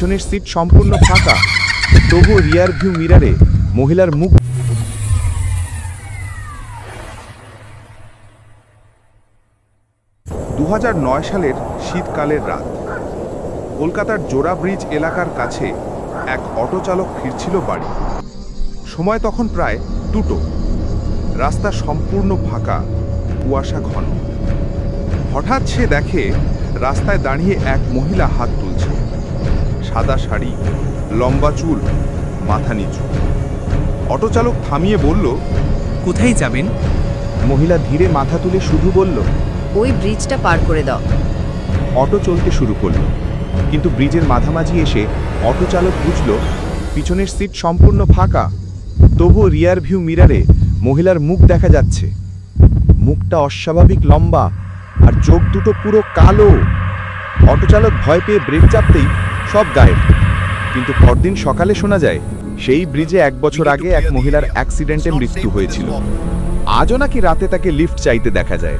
পিছনের সিট সম্পূর্ণ ফাঁকা, তবুও রিয়ার ভিউ মিরারে মহিলার মুখ। 2009 সালের শীতকালের রাত, কলকাতার জোড়া ব্রিজ এলাকার কাছে এক অটো চালক ফিরছিল বাড়ি। সময় তখন প্রায় 2টো। রাস্তা সম্পূর্ণ ফাঁকা, কুয়াশা ঘন। হঠাৎ সে দেখে রাস্তায় দাঁড়িয়ে এক মহিলা হাত তুলছে। সাদা শাড়ি, লম্বা চুল, মাথা নিচু। অটো চালক থামিয়ে বলল, কোথায় যাবেন? মহিলা ধীরে মাথা তুলে শুধু বলল, ওই ব্রিজটা পার করে দাও। অটো চলতে শুরু করলো, কিন্তু ব্রিজের মাঝামাঝি এসে অটো চালক বুঝল পিছনের সিট সম্পূর্ণ ফাঁকা, তবুও রিয়ার ভিউ মিরারে মহিলার মুখ দেখা যাচ্ছে। মুখটা অস্বাভাবিক লম্বা আর চোখ দুটো পুরো কালো। অটো চালক ভয় পেয়ে ব্রেক চাপতেই সব গায়েব। কিন্তু পরদিন সকালে শোনা যায় সেই ব্রিজে 1 বছর আগে এক মহিলার অ্যাক্সিডেন্টে মৃত্যু হয়েছিল। আজও নাকি রাতে তাকে লিফট চাইতে দেখা যায়।